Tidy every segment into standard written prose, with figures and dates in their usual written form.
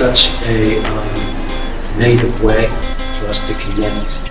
such a native way for us to connect.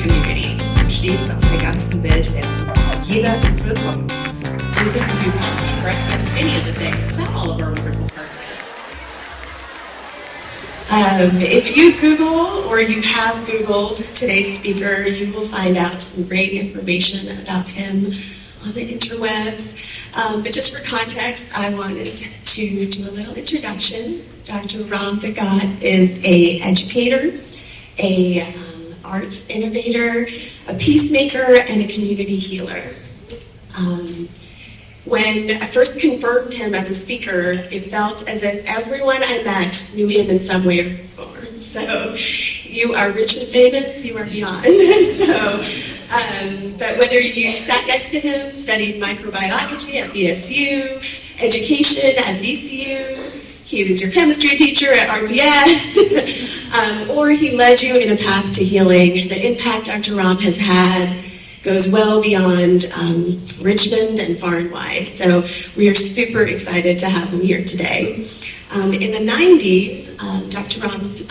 Community steht auf der ganzen Welt. Jeder ist willkommen. We couldn't do coffee, breakfast, any of the things without all of our wonderful partners. If you Google or you have Googled today's speaker, you will find out some great information about him on the interwebs. But just for context, I wanted to do a little introduction. Dr. Bhagat is an educator, a arts innovator, a peacemaker, and a community healer. When I first confirmed him as a speaker, it felt as if everyone I met knew him in some way or form. So you are rich and famous, you are beyond. But whether you sat next to him, studied microbiology at BSU, education at VCU, he was your chemistry teacher at RBS, or he led you in a path to healing. The impact Dr. Ram has had goes well beyond Richmond and far and wide. So we are super excited to have him here today. In the 90s, Dr. Ram's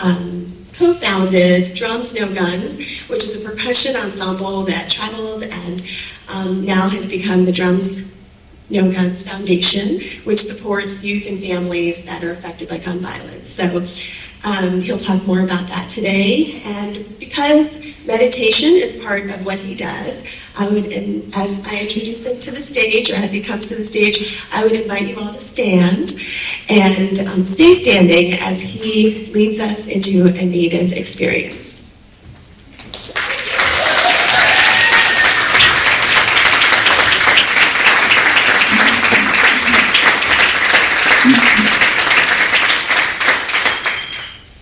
co-founded Drums No Guns, which is a percussion ensemble that traveled and now has become the Drums No Guns Foundation, which supports youth and families that are affected by gun violence. So he'll talk more about that today. And because meditation is part of what he does, I would, as I introduce him to the stage, or as he comes to the stage, I would invite you all to stand and stay standing as he leads us into a native experience.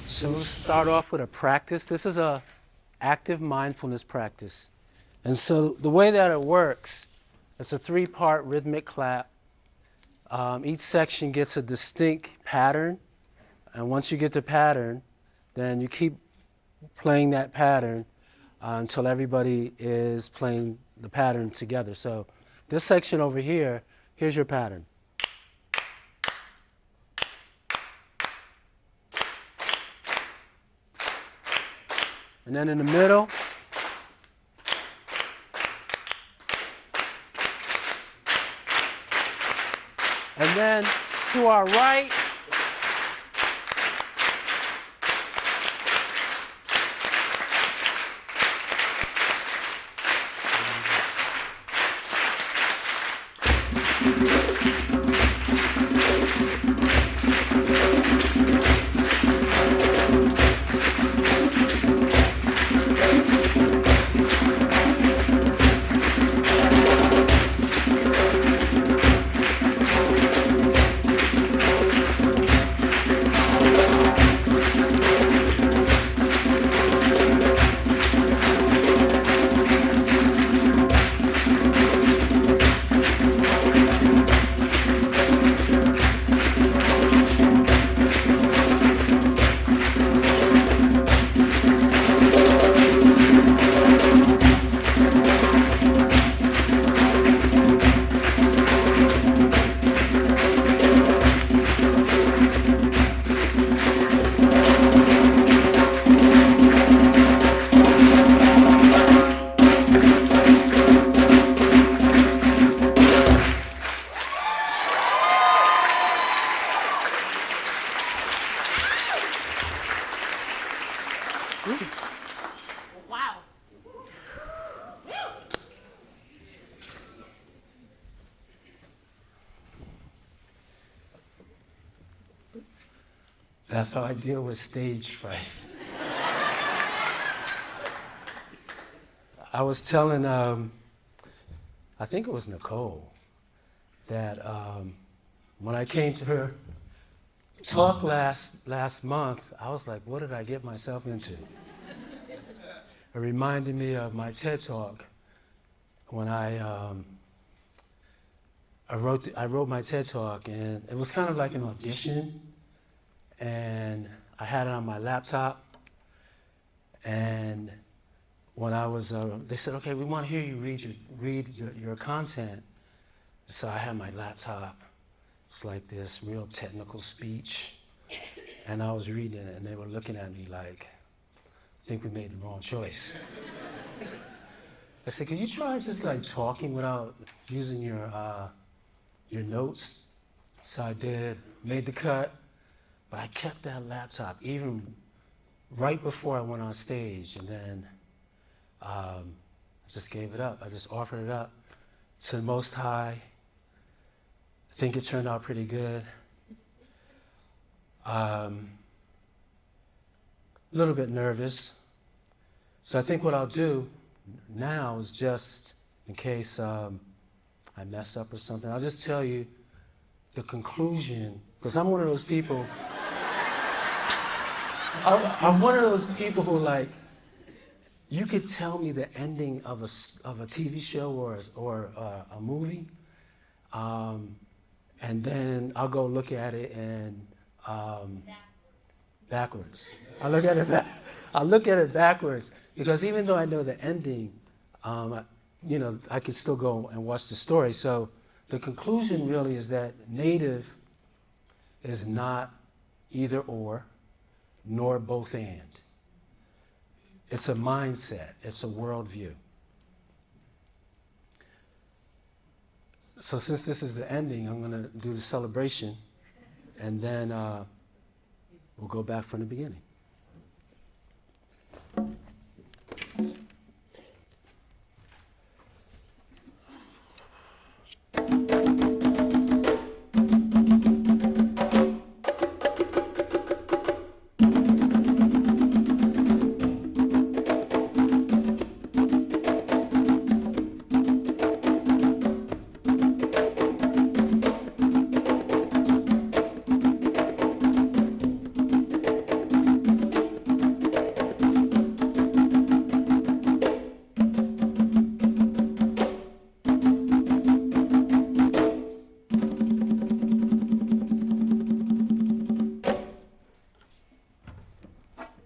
So we'll start off with a practice. This is a active mindfulness practice. And so the way that it works, it's a 3-part rhythmic clap. Each section gets a distinct pattern. And once you get the pattern, then you keep playing that pattern until everybody is playing the pattern together. So this section over here, here's your pattern. And then in the middle, and then to our right, That's how I deal with stage fright. I was telling, I think it was Nicole, that when I came to her talk last month, I was like, what did I get myself into? It reminded me of my TED Talk when I wrote my TED Talk, and it was kind of like an audition, and I had it on my laptop, and when I was, they said, okay, we want to hear you read your content. So I had my laptop. It's like this real technical speech, and I was reading it, and they were looking at me like, I think we made the wrong choice. I said, could you try just like talking without using your notes? So I did, made the cut, but I kept that laptop even right before I went on stage, and then I just gave it up. I just offered it up to the Most High. I think it turned out pretty good. A little bit nervous. So I think what I'll do now is just, in case I mess up or something, I'll just tell you the conclusion, because I'm one of those people, I'm one of those people who like, you could tell me the ending of a TV show or a movie, and then I'll go look at it and backwards. I look at it backwards, because even though I know the ending, I could still go and watch the story. So the conclusion really is that native is not either or, nor both and. It's a mindset. It's a worldview. So since this is the ending, I'm going to do the celebration, and then we'll go back from the beginning.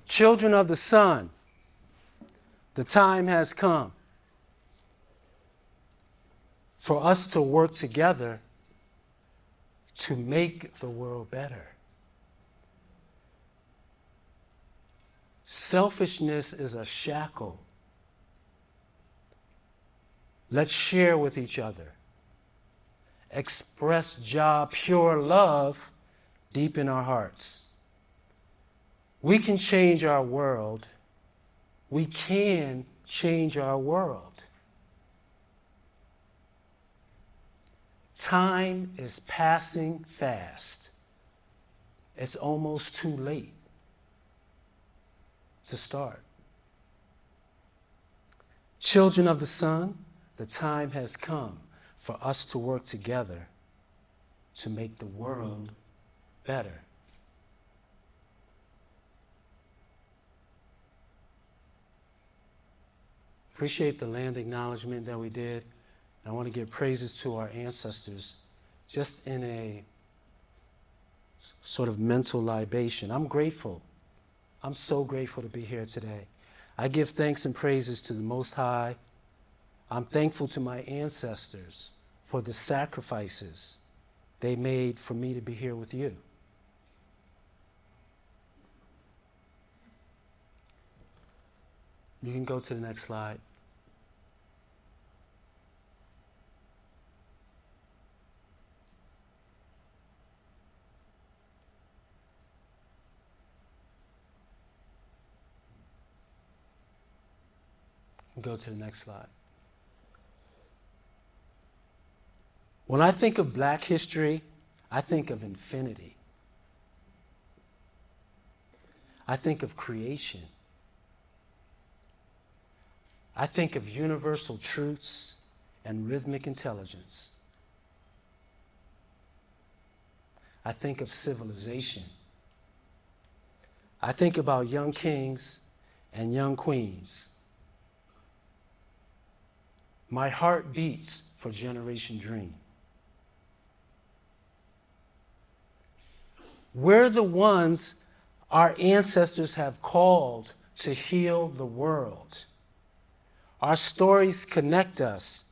Children of the sun, the time has come for us to work together to make the world better. Selfishness is a shackle. Let's share with each other. Express pure love deep in our hearts. We can change our world. We can change our world. Time is passing fast. It's almost too late to start. Children of the sun, the time has come for us to work together to make the world better. Appreciate the land acknowledgement that we did. And I want to give praises to our ancestors just in a sort of mental libation. I'm grateful. I'm so grateful to be here today. I give thanks and praises to the Most High. I'm thankful to my ancestors for the sacrifices they made for me to be here with you. You can go to the next slide. Go to the next slide. When I think of Black history, I think of infinity. I think of creation. I think of universal truths and rhythmic intelligence. I think of civilization. I think about young kings and young queens. My heart beats for Generation Dream. We're the ones our ancestors have called to heal the world. Our stories connect us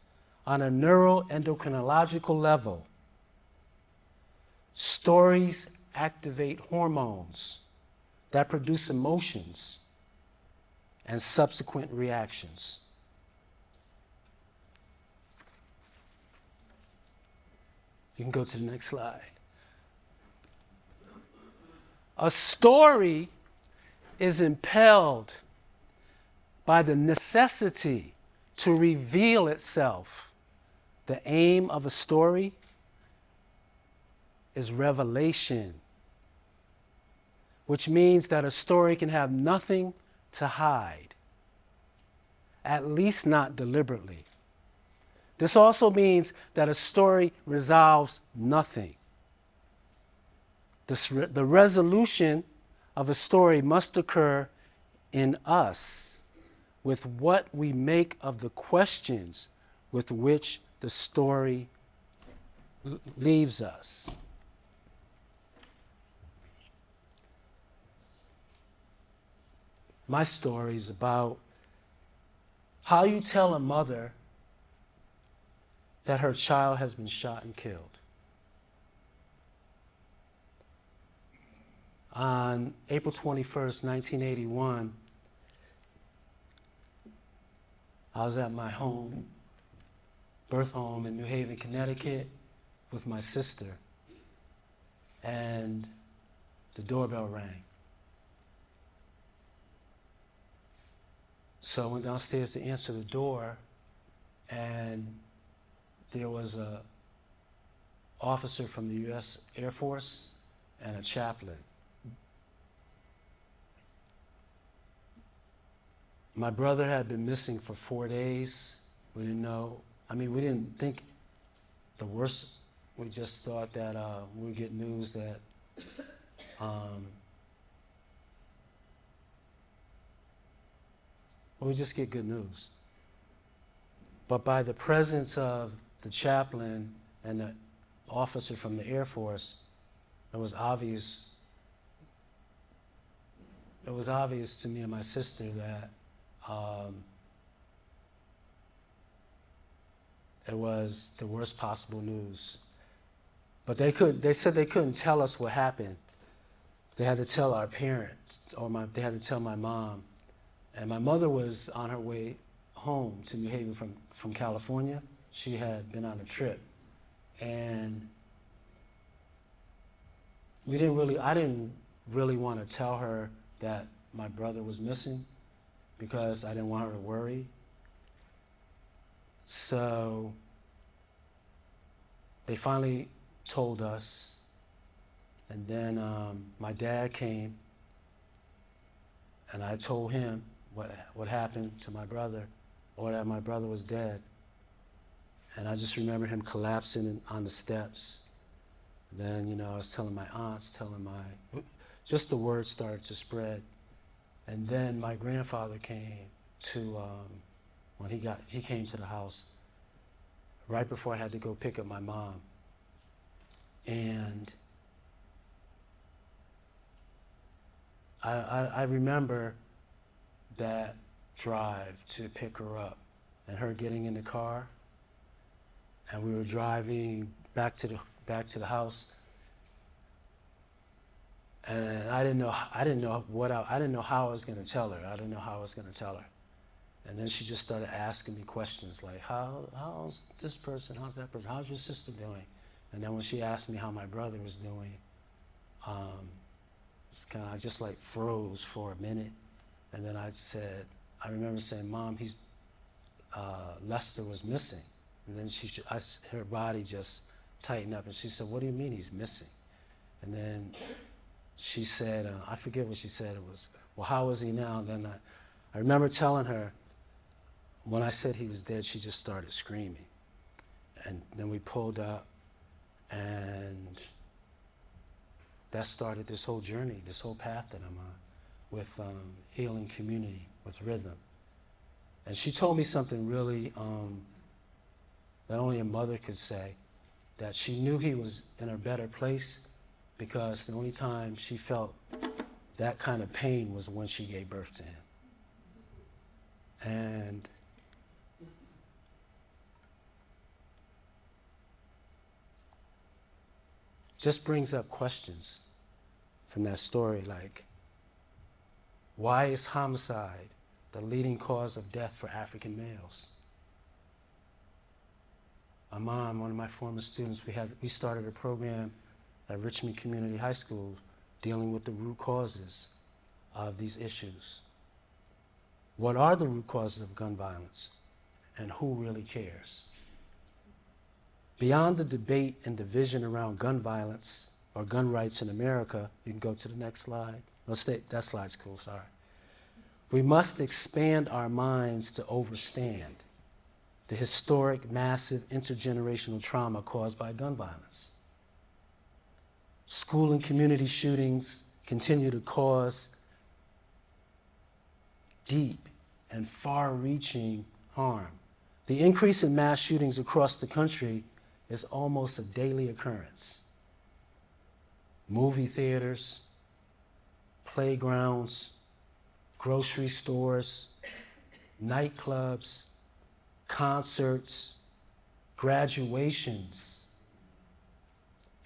on a neuroendocrinological level. Stories activate hormones that produce emotions and subsequent reactions. You can go to the next slide. A story is impelled by the necessity to reveal itself. The aim of a story is revelation, which means that a story can have nothing to hide, at least not deliberately. This also means that a story resolves nothing. The resolution of a story must occur in us with what we make of the questions with which the story leaves us. My story is about how you tell a mother that her child has been shot and killed. On April 21st, 1981, I was at my home, birth home in New Haven, Connecticut, with my sister, and the doorbell rang. So I went downstairs to answer the door, and there was an officer from the U.S. Air Force and a chaplain. My brother had been missing for 4 days. We didn't know. We didn't think the worst. We just thought that we would get news that we just get good news. But by the presence of the chaplain and the officer from the Air Force, it was obvious to me and my sister that it was the worst possible news. But they said they couldn't tell us what happened. They had to tell our parents, they had to tell my mom. And my mother was on her way home to New Haven from California. She had been on a trip. And I didn't really want to tell her that my brother was missing because I didn't want her to worry. So they finally told us, and then my dad came, and I told him what happened to my brother, or that my brother was dead. And I just remember him collapsing on the steps. Then, I was telling my aunts, just the word started to spread. And then my grandfather came to, when he came to the house right before I had to go pick up my mom. And I remember that drive to pick her up and her getting in the car, and we were driving back to the house, and I didn't know how I didn't know how I was going to tell her. And then she just started asking me questions like, how's this person, how's that person, how's your sister doing? And then when she asked me how my brother was doing, I just like froze for a minute. And then I remember saying, Mom, Lester was missing. And then her body just tightened up, and she said, what do you mean he's missing? And then she said, I forget what she said. It was, well, how is he now? And then I remember telling her, when I said he was dead, she just started screaming. And then we pulled up, and that started this whole journey, this whole path that I'm on with healing community, with rhythm. And she told me something really that only a mother could say, that she knew he was in a better place because the only time she felt that kind of pain was when she gave birth to him. And just brings up questions from that story, like, why is homicide the leading cause of death for African males? My mom, one of my former students, we started a program at Richmond Community High School dealing with the root causes of these issues. What are the root causes of gun violence, and who really cares? Beyond the debate and division around gun violence or gun rights in America, you can go to the next slide. No, that slide's cool, sorry. We must expand our minds to understand the historic, massive, intergenerational trauma caused by gun violence. School and community shootings continue to cause deep and far-reaching harm. The increase in mass shootings across the country is almost a daily occurrence. Movie theaters, playgrounds, grocery stores, nightclubs, concerts, graduations,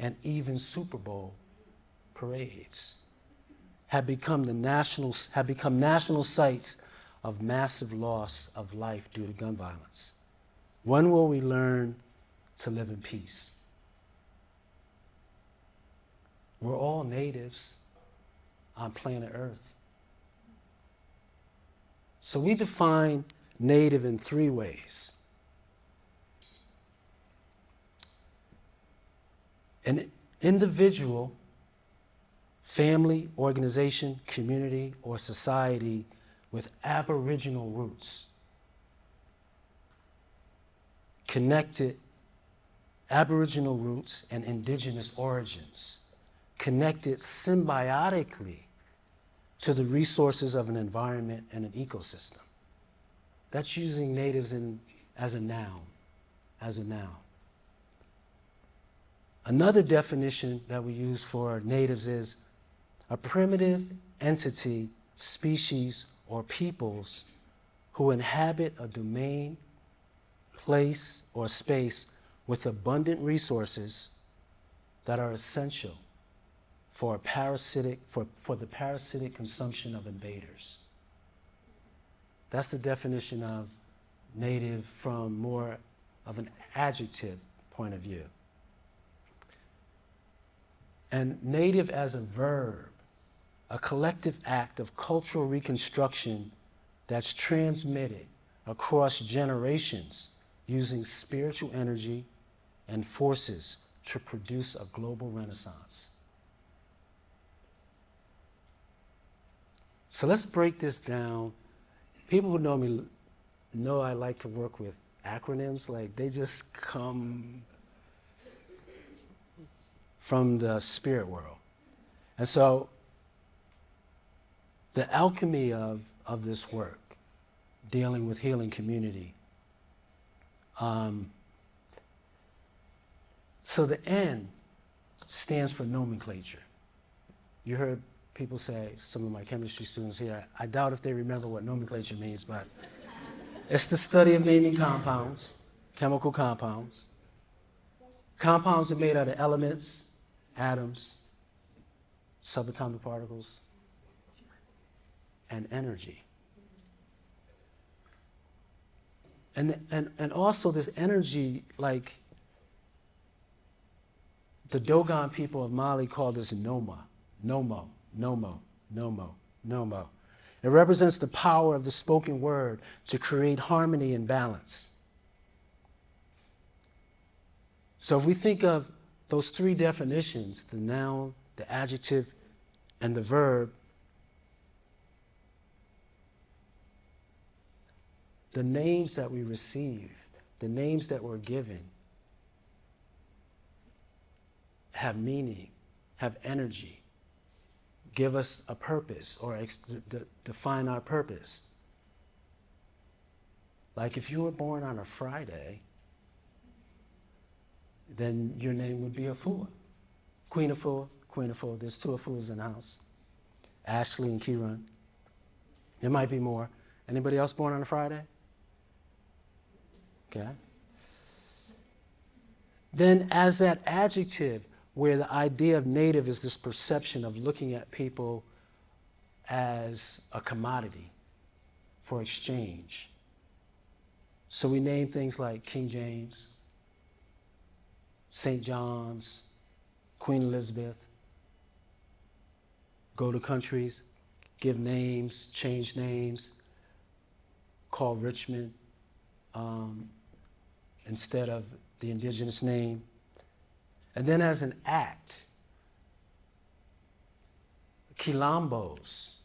and even Super Bowl parades have become national sites of massive loss of life due to gun violence. When will we learn to live in peace? We're all natives on planet Earth. So we define native in three ways. An individual, family, organization, community, or society with Aboriginal roots, Aboriginal roots and indigenous origins, connected symbiotically to the resources of an environment and an ecosystem. That's using natives as a noun. Another definition that we use for natives is a primitive entity, species, or peoples who inhabit a domain, place, or space with abundant resources that are essential for the parasitic consumption of invaders. That's the definition of native from more of an adjective point of view. And native as a verb, a collective act of cultural reconstruction that's transmitted across generations using spiritual energy and forces to produce a global renaissance. So let's break this down. People who know me know I like to work with acronyms, like they just come from the spirit world. And so the alchemy of this work, dealing with healing community. So the N stands for nomenclature. You heard people say, some of my chemistry students here, I doubt if they remember what nomenclature means, but it's the study of naming compounds, chemical compounds. Compounds are made out of elements, atoms, subatomic particles, and energy. And also this energy, like the Dogon people of Mali call this Nomo. It represents the power of the spoken word to create harmony and balance. So if we think of those three definitions, the noun, the adjective, and the verb, the names that we receive, the names that we're given, have meaning, have energy, give us a purpose or define our purpose. Like if you were born on a Friday, then your name would be Afua. Queen Afua, Queen Afua. There's two Afuas in the house. Ashley and Kieran. There might be more. Anybody else born on a Friday? Okay. Then as that adjective, where the idea of native is this perception of looking at people as a commodity for exchange. So we name things like King James, St. John's, Queen Elizabeth, go to countries, give names, change names, call Richmond instead of the indigenous name. And then as an act, quilombos,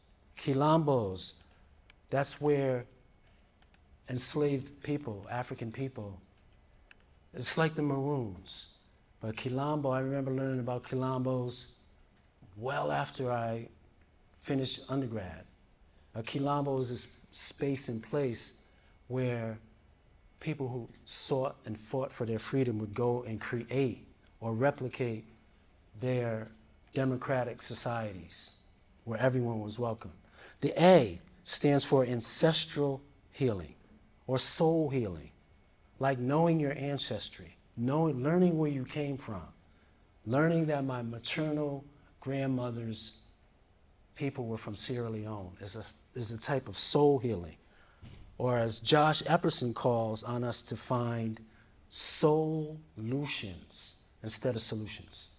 that's where enslaved people, African people, it's like the Maroons. But quilombo, I remember learning about quilombos well after I finished undergrad. A quilombo is this space and place where people who sought and fought for their freedom would go and create or replicate their democratic societies where everyone was welcome. The A stands for ancestral healing or soul healing, like knowing your ancestry, learning where you came from, learning that my maternal grandmother's people were from Sierra Leone is a type of soul healing. Or as Josh Epperson calls on us to find solutions instead of solutions.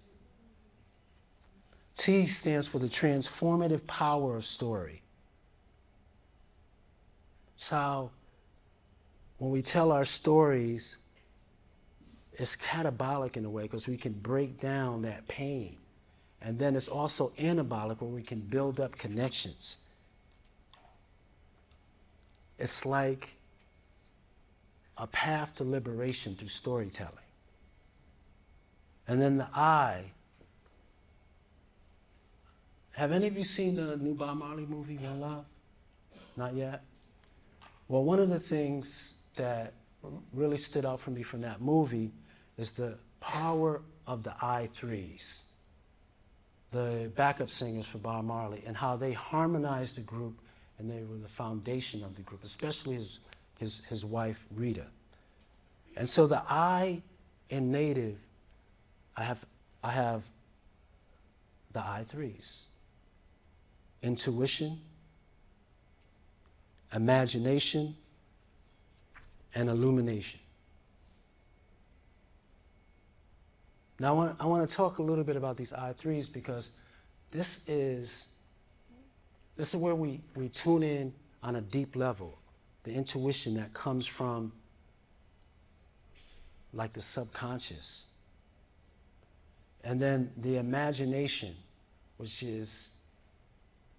T stands for the transformative power of story. It's how when we tell our stories, it's catabolic in a way because we can break down that pain. And then it's also anabolic where we can build up connections. It's like a path to liberation through storytelling. And then the I. Have any of you seen the new Bob Marley movie, One Love? Not yet? Well, one of the things that really stood out for me from that movie is the power of the I3s, the backup singers for Bob Marley, and how they harmonized the group and they were the foundation of the group, especially his wife, Rita. And so the I in Native, I have the I3s. Intuition, imagination, and illumination. Now I want to talk a little bit about these I3s because this is where we tune in on a deep level, the intuition that comes from like the subconscious. And then the imagination, which is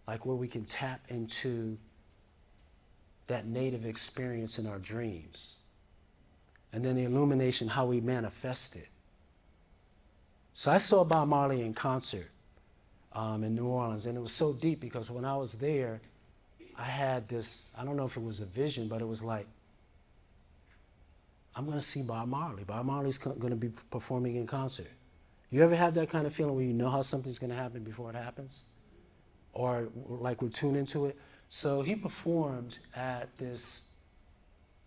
like where we can tap into that native experience in our dreams. And then the illumination, how we manifest it. So I saw Bob Marley in concert in New Orleans, and it was so deep because when I was there, I had this, I don't know if it was a vision, but it was like, I'm going to see Bob Marley. Bob Marley's going to be performing in concert. You ever have that kind of feeling where you know how something's going to happen before it happens? Or like we're tuned into it? So he performed at this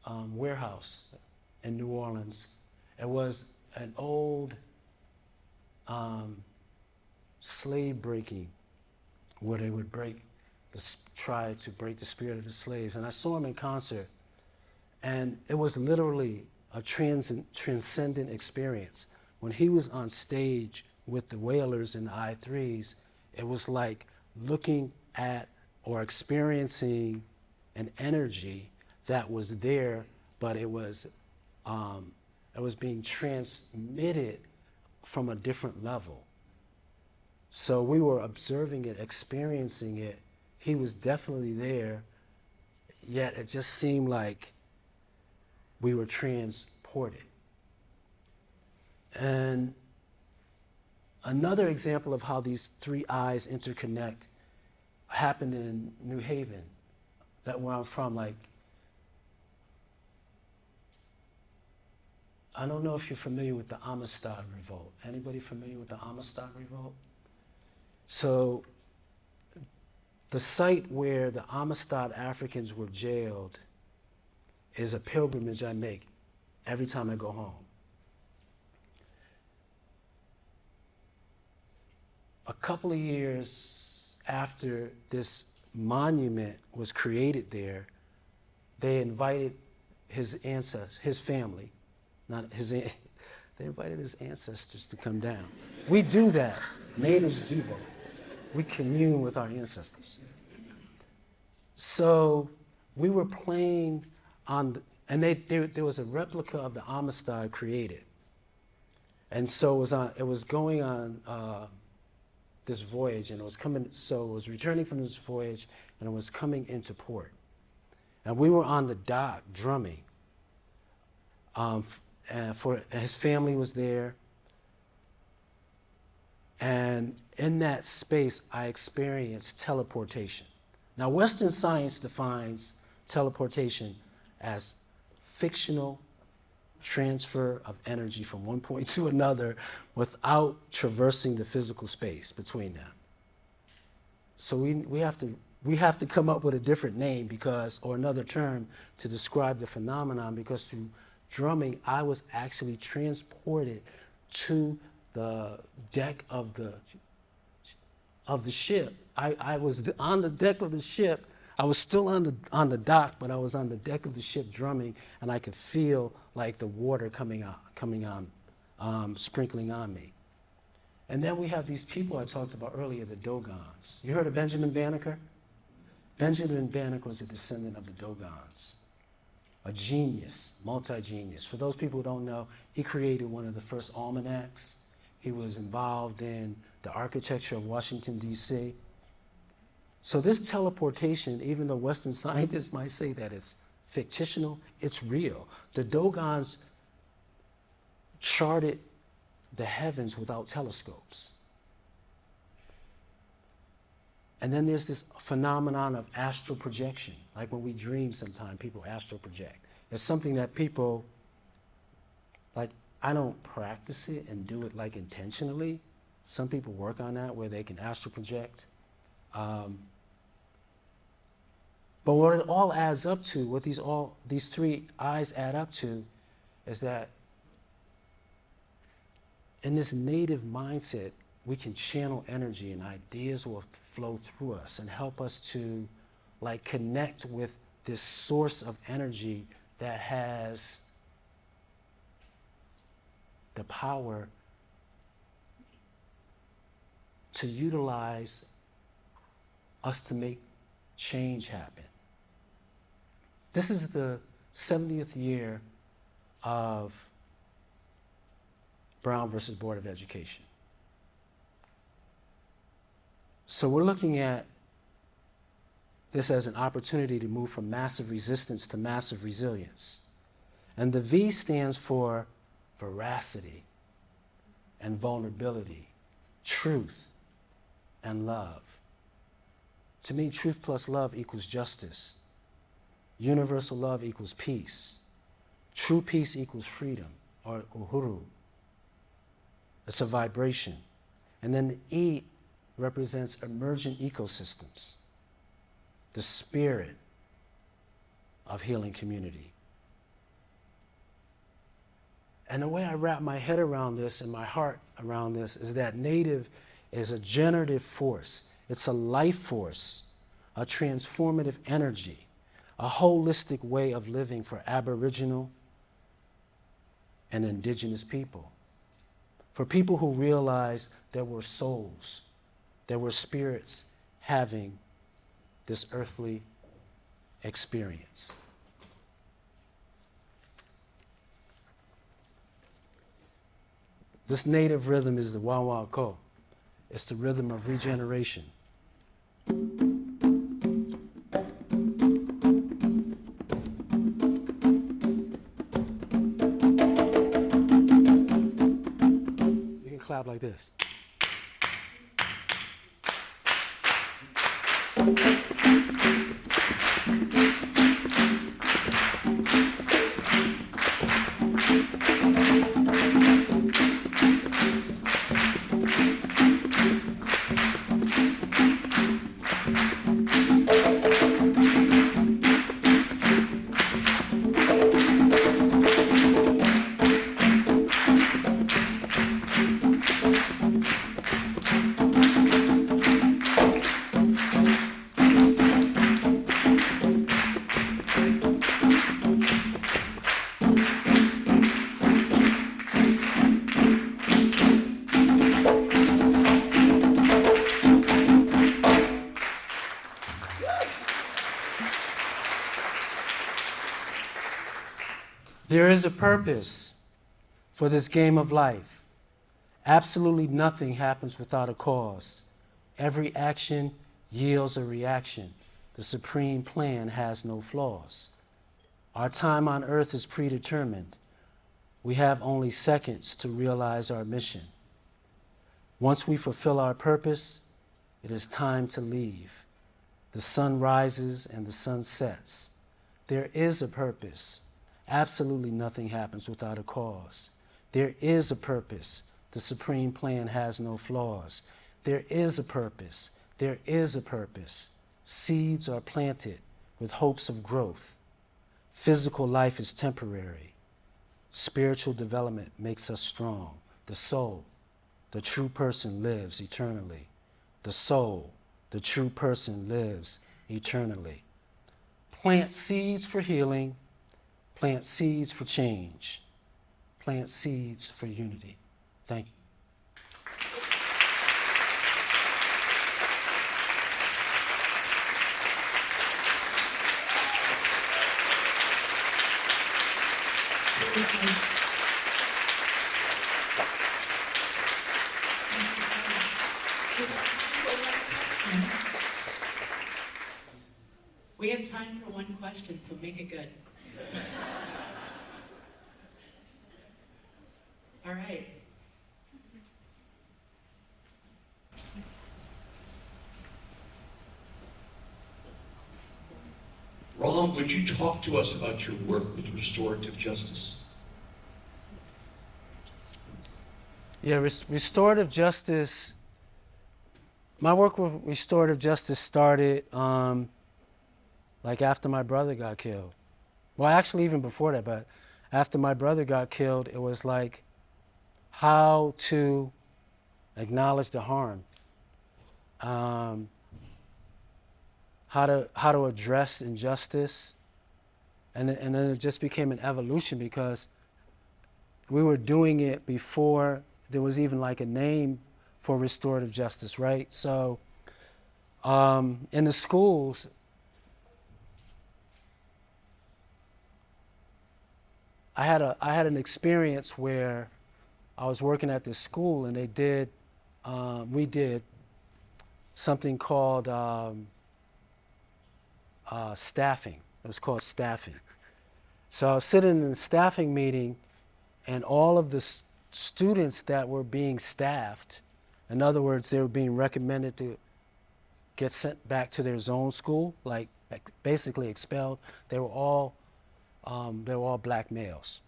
warehouse in New Orleans. It was an old slave breaking where they would try to break the spirit of the slaves. And I saw him in concert, and it was literally a transcendent experience. When he was on stage with the Wailers and the I3s, it was like looking at or experiencing an energy that was there, but it was being transmitted from a different level. So we were observing it, experiencing it. He was definitely there, yet it just seemed like we were transported. And another example of how these three eyes interconnect happened in New Haven, that where I'm from. Like, I don't know if you're familiar with the Amistad Revolt. Anybody familiar with the Amistad Revolt? So the site where the Amistad Africans were jailed is a pilgrimage I make every time I go home. A couple of years after this monument was created there, they invited his ancestors, his family, not his, they invited his ancestors to come down. We do that. Natives do that. We commune with our ancestors. So we were playing on, and there was a replica of the Amistad created. And so it was going on this voyage, and it was returning from this voyage, and it was coming into port. And we were on the dock drumming. And his family was there. And in that space, I experienced teleportation. Now, Western science defines teleportation as fictional transfer of energy from one point to another without traversing the physical space between them. So we have to come up with a different name or another term to describe the phenomenon, because through drumming, I was actually transported to the deck of the ship. I was on the deck of the ship. I was still on the dock, but I was on the deck of the ship drumming, and I could feel like the water coming on, sprinkling on me. And then we have these people I talked about earlier, the Dogons. You heard of Benjamin Banneker? Benjamin Banneker was a descendant of the Dogons, a genius, multi-genius. For those people who don't know, he created one of the first almanacs. He was involved in the architecture of Washington, D.C. So this teleportation, even though Western scientists might say that it's fictional, it's real. The Dogons charted the heavens without telescopes. And then there's this phenomenon of astral projection. Like when we dream sometimes, people astral project. It's something that people, like, I don't practice it and do it like intentionally. Some people work on that where they can astral project. But what it all adds up to, what these three eyes add up to, is that in this native mindset, we can channel energy and ideas will flow through us and help us to connect with this source of energy that has the power to utilize us to make change happen. This is the 70th year of Brown versus Board of Education. So we're looking at this as an opportunity to move from massive resistance to massive resilience. And the V stands for veracity and vulnerability, truth and love. To me, truth plus love equals justice. Universal love equals peace. True peace equals freedom, or uhuru. It's a vibration. And then the E represents emergent ecosystems, the spirit of healing community. And the way I wrap my head around this and my heart around this is that native is a generative force. It's a life force, a transformative energy, a holistic way of living for Aboriginal and indigenous people. For people who realize there were souls, there were spirits having this earthly experience. This native rhythm is the wah-wah-ko. It's the rhythm of regeneration. You can clap like this. There is a purpose for this game of life. Absolutely nothing happens without a cause. Every action yields a reaction. The supreme plan has no flaws. Our time on earth is predetermined. We have only seconds to realize our mission. Once we fulfill our purpose, it is time to leave. The sun rises and the sun sets. There is a purpose. Absolutely nothing happens without a cause. There is a purpose. The supreme plan has no flaws. There is a purpose. There is a purpose. Seeds are planted with hopes of growth. Physical life is temporary. Spiritual development makes us strong. The soul, the true person, lives eternally. The soul, the true person, lives eternally. Plant seeds for healing. Plant seeds for change. Plant seeds for unity. Thank you. We have time for one question, so make it good. All right. Ram, would you talk to us about your work with restorative justice? Yeah, restorative justice. My work with restorative justice started like after my brother got killed. Well, actually, even before that, but after my brother got killed, it was like how to acknowledge the harm, how to address injustice, and then it just became an evolution because we were doing it before there was even like a name for restorative justice, right? So in the schools, I had an experience where I was working at this school and we did something called staffing. It was called staffing. So I was sitting in the staffing meeting and all of the students that were being staffed, in other words, they were being recommended to get sent back to their zone school, like basically expelled. They were all black males.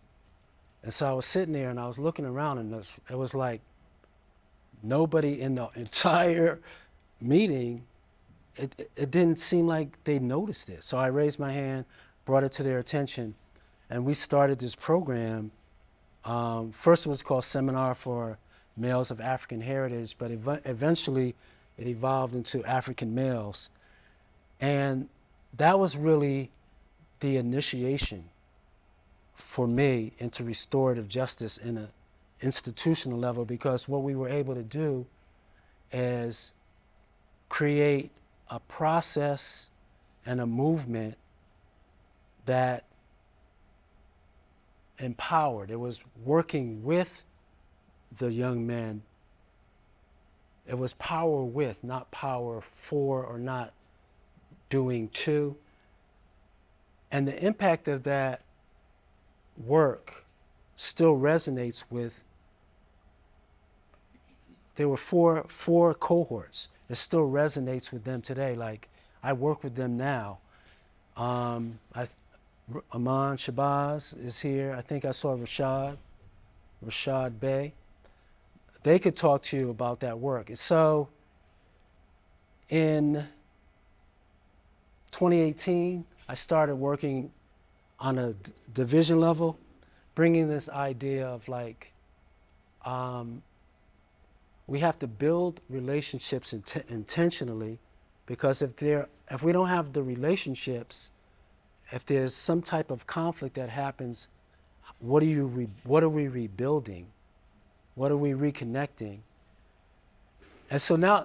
And so I was sitting there and I was looking around and it was like nobody in the entire meeting, it didn't seem like they noticed it. So I raised my hand, brought it to their attention, and we started this program. First it was called Seminar for Males of African Heritage, but eventually it evolved into African Males. And that was really the initiation for me into restorative justice in an institutional level, because what we were able to do is create a process and a movement that empowered. It was working with the young men It was power with, not power for or not doing to. And the impact of that work still resonates with, there were four cohorts. It still resonates with them today. Like, I work with them now. Aman Shabazz is here. I think I saw Rashad Bey. They could talk to you about that work. So in 2018, I started working on a division level, bringing this idea of like, we have to build relationships intentionally, because if we don't have the relationships, if there's some type of conflict that happens, what are we rebuilding? What are we reconnecting? And so now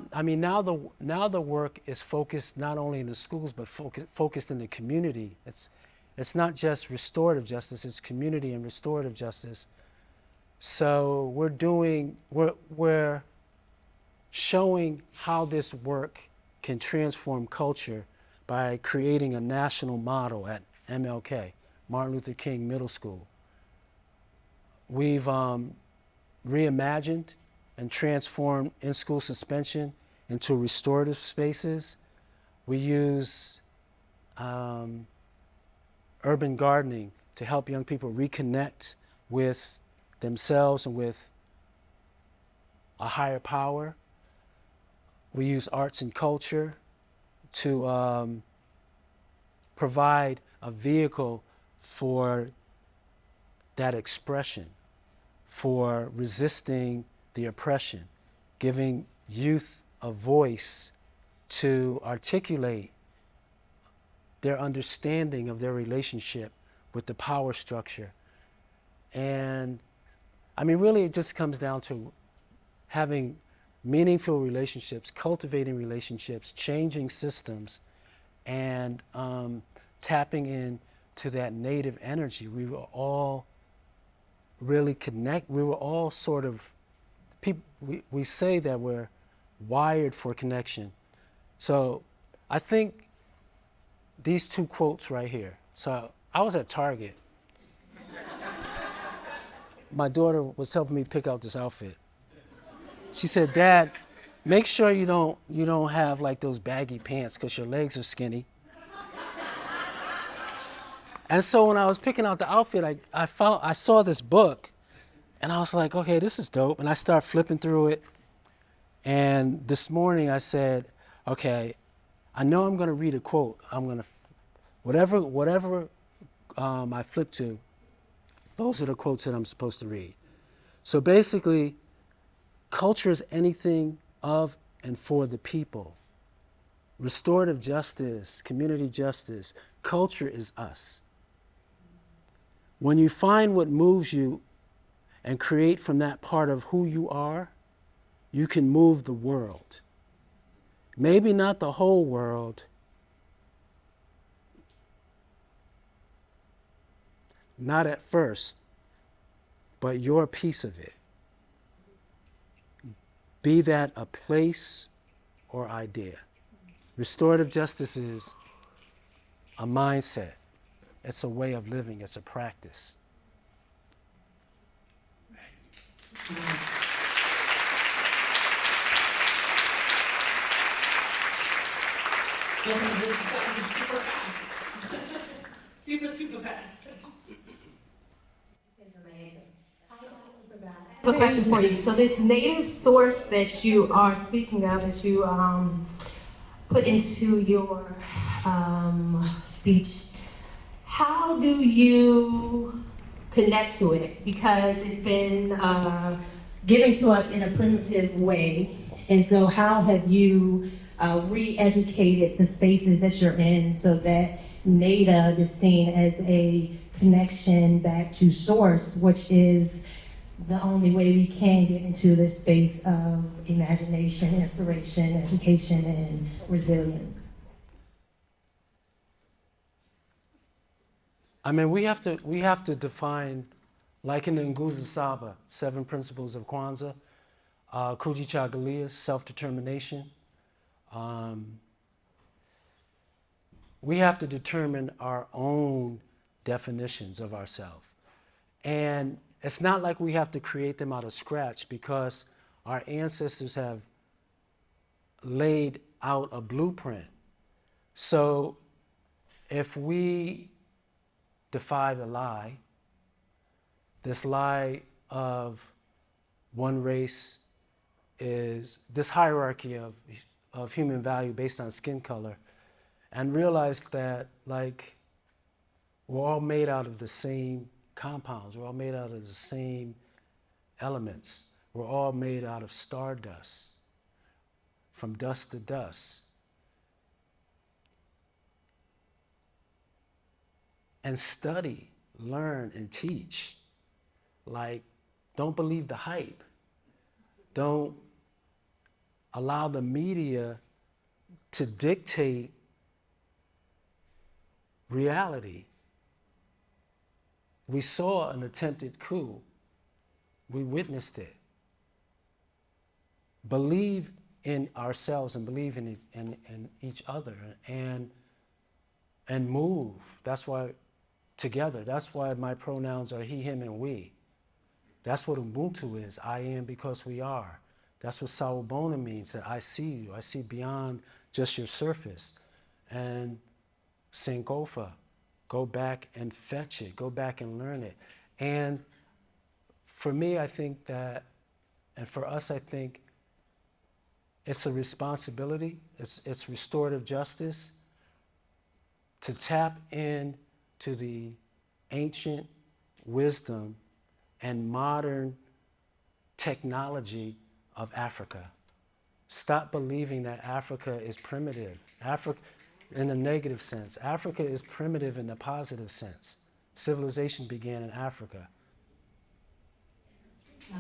the work is focused not only in the schools, but focused in the community. It's not just restorative justice, it's community and restorative justice. So we're showing how this work can transform culture by creating a national model at MLK, Martin Luther King Middle School. We've reimagined and transformed in-school suspension into restorative spaces. We use urban gardening to help young people reconnect with themselves and with a higher power. We use arts and culture to provide a vehicle for that expression, for resisting the oppression, giving youth a voice to articulate their understanding of their relationship with the power structure. And really it just comes down to having meaningful relationships, cultivating relationships, changing systems, and tapping into that native energy. We were all really we were all sort of, we say that we're wired for connection. So I think these two quotes right here. So I was at Target. My daughter was helping me pick out this outfit. She said, "Dad, make sure you don't have like those baggy pants because your legs are skinny." And so when I was picking out the outfit, I saw this book, and I was like, okay, this is dope. And I started flipping through it. And this morning I said, okay, I know I'm going to read a quote. I'm going to, whatever I flip to, those are the quotes that I'm supposed to read. So basically, culture is anything of and for the people. Restorative justice, community justice, culture is us. When you find what moves you and create from that part of who you are, you can move the world. Maybe not the whole world, not at first, but your piece of it. Be that a place or idea. Restorative justice is a mindset. It's a way of living. It's a practice. This is super fast. Super fast. It's amazing. I have a question for you. So this native source that you are speaking of, that you put into your speech, how do you connect to it? Because it's been given to us in a primitive way. And so how have you re-educated the spaces that you're in so that NADA is seen as a connection back to source, which is the only way we can get into this space of imagination, inspiration, education, and resilience? We have to define, like in the Nguzo Saba, 7 Principles of Kwanzaa, Kujichagulia, self-determination. We have to determine our own definitions of ourselves. And it's not like we have to create them out of scratch, because our ancestors have laid out a blueprint. So if we defy the lie, this lie of one race is this hierarchy of human value based on skin color, and realize that, like, we're all made out of the same compounds, we're all made out of the same elements, we're all made out of stardust, from dust to dust. And study, learn, and teach. Like, don't believe the hype. Don't allow the media to dictate reality. We saw an attempted coup. We witnessed it. Believe in ourselves and believe in each other, and move. That's why together. That's why my pronouns are he, him, and we. That's what Ubuntu is. I am because we are. That's what Sawubona means, that I see you. I see beyond just your surface. And Sankofa, go back and fetch it. Go back and learn it. And for me, I think that, and for us, I think it's a responsibility. It's restorative justice to tap into the ancient wisdom and modern technology of Africa. Stop believing that Africa is primitive. Africa, in a negative sense. Africa is primitive in a positive sense. Civilization began in Africa. Wow.